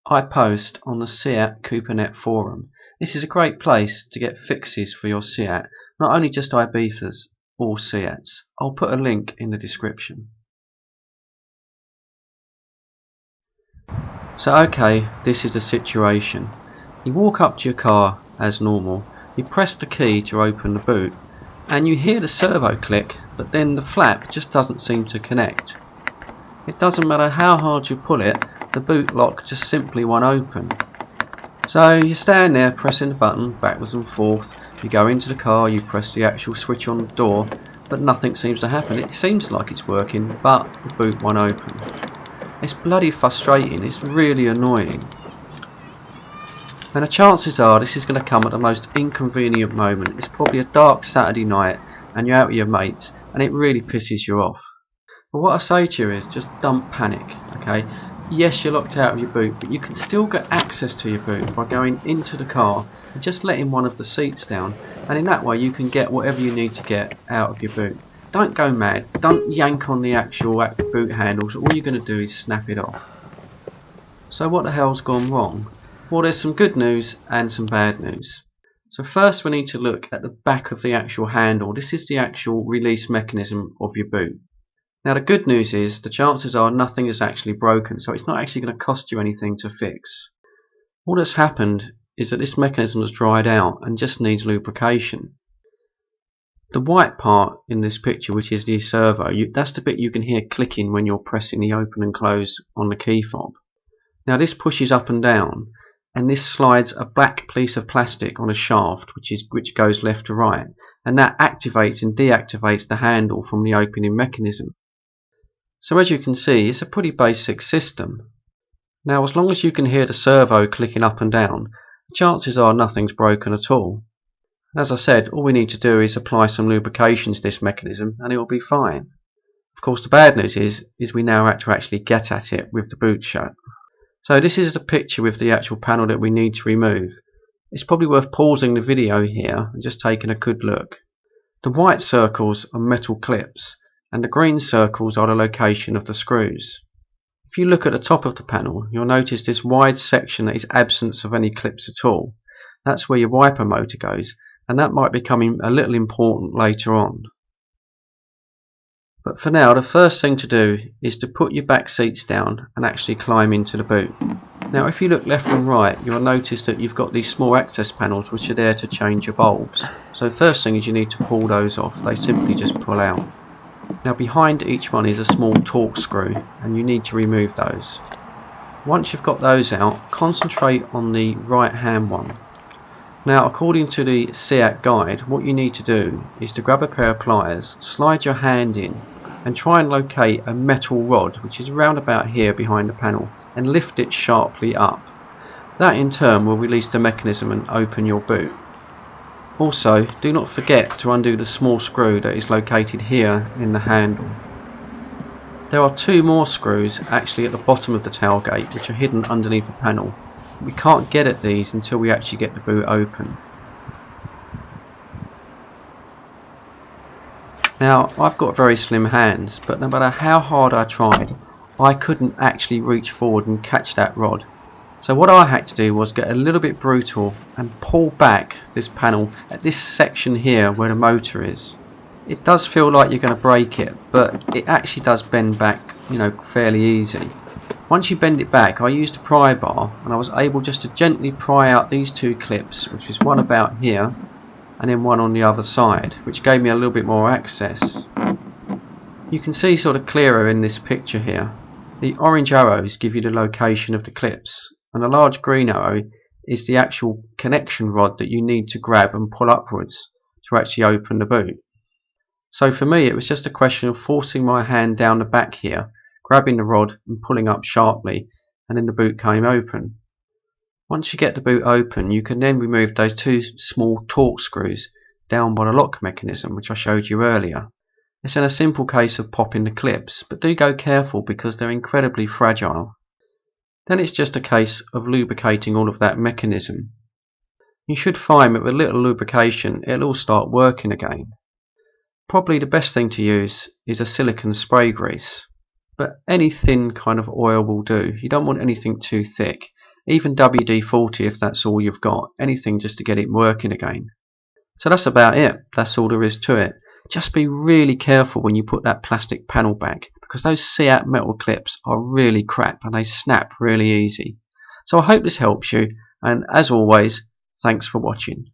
I post on the SEAT CooperNet forum. This is a great place to get fixes for your SEAT, not only just Ibizas or SEATs. I'll put a link in the description. So okay, this is the situation. You walk up to your car as normal, you press the key to open the boot, and you hear the servo click, but then the flap just doesn't seem to connect. It doesn't matter how hard you pull it, the boot lock just simply won't open. So you stand there pressing the button backwards and forth, you go into the car, you press the actual switch on the door, but nothing seems to happen. It seems like it's working, but the boot won't open. It's bloody frustrating, it's really annoying. And the chances are this is going to come at the most inconvenient moment. It's probably a dark Saturday night and you're out with your mates and it really pisses you off. But what I say to you is just don't panic, okay? Yes, you're locked out of your boot, but you can still get access to your boot by going into the car and just letting one of the seats down, and in that way you can get whatever you need to get out of your boot. Don't go mad, don't yank on the actual boot handles, all you're going to do is snap it off. So what the hell's gone wrong? Well, there's some good news and some bad news. So first we need to look at the back of the actual handle. This is the actual release mechanism of your boot. Now the good news is the chances are nothing is actually broken, so it's not actually going to cost you anything to fix. All that's happened is that this mechanism has dried out and just needs lubrication. The white part in this picture, which is the servo, that's the bit you can hear clicking when you're pressing the open and close on the key fob. Now this pushes up and down, and this slides a black piece of plastic on a shaft which goes left to right, and that activates and deactivates the handle from the opening mechanism. So as you can see, it's a pretty basic system. Now as long as you can hear the servo clicking up and down, the chances are nothing's broken at all. As I said, all we need to do is apply some lubrication to this mechanism and it will be fine. Of course the bad news is we now have to actually get at it with the boot shut. So this is the picture with the actual panel that we need to remove. It's probably worth pausing the video here and just taking a good look. The white circles are metal clips and the green circles are the location of the screws. If you look at the top of the panel, you'll notice this wide section that is absence of any clips at all. That's where your wiper motor goes, and that might become a little important later on. But for now, the first thing to do is to put your back seats down and actually climb into the boot. Now if you look left and right, you'll notice that you've got these small access panels which are there to change your bulbs. So first thing is you need to pull those off. They simply just pull out. Now behind each one is a small torque screw and you need to remove those. Once you've got those out, concentrate on the right hand one. Now according to the SEAT guide, what you need to do is to grab a pair of pliers, slide your hand in and try and locate a metal rod which is around about here behind the panel and lift it sharply up. That in turn will release the mechanism and open your boot. Also, do not forget to undo the small screw that is located here in the handle. There are two more screws actually at the bottom of the tailgate which are hidden underneath the panel. We can't get at these until we actually get the boot open. Now I've got very slim hands, but no matter how hard I tried, I couldn't actually reach forward and catch that rod. So what I had to do was get a little bit brutal and pull back this panel at this section here where the motor is. It does feel like you're going to break it, but it actually does bend back, fairly easy. Once you bend it back, I used a pry bar and I was able just to gently pry out these two clips, which is one about here and then one on the other side, which gave me a little bit more access. You can see sort of clearer in this picture here. The orange arrows give you the location of the clips and the large green arrow is the actual connection rod that you need to grab and pull upwards to actually open the boot. So for me it was just a question of forcing my hand down the back here, grabbing the rod and pulling up sharply, and then the boot came open. Once you get the boot open, you can then remove those two small torque screws down by the lock mechanism which I showed you earlier. It's in a simple case of popping the clips, but do go careful because they're incredibly fragile. Then it's just a case of lubricating all of that mechanism. You should find that with a little lubrication it'll all start working again. Probably the best thing to use is a silicone spray grease, but any thin kind of oil will do. You don't want anything too thick. even WD-40 if that's all you've got, anything just to get it working again. So that's about it, that's all there is to it. Just be really careful when you put that plastic panel back, because those see-out metal clips are really crap and they snap really easy. So I hope this helps you, and as always, thanks for watching.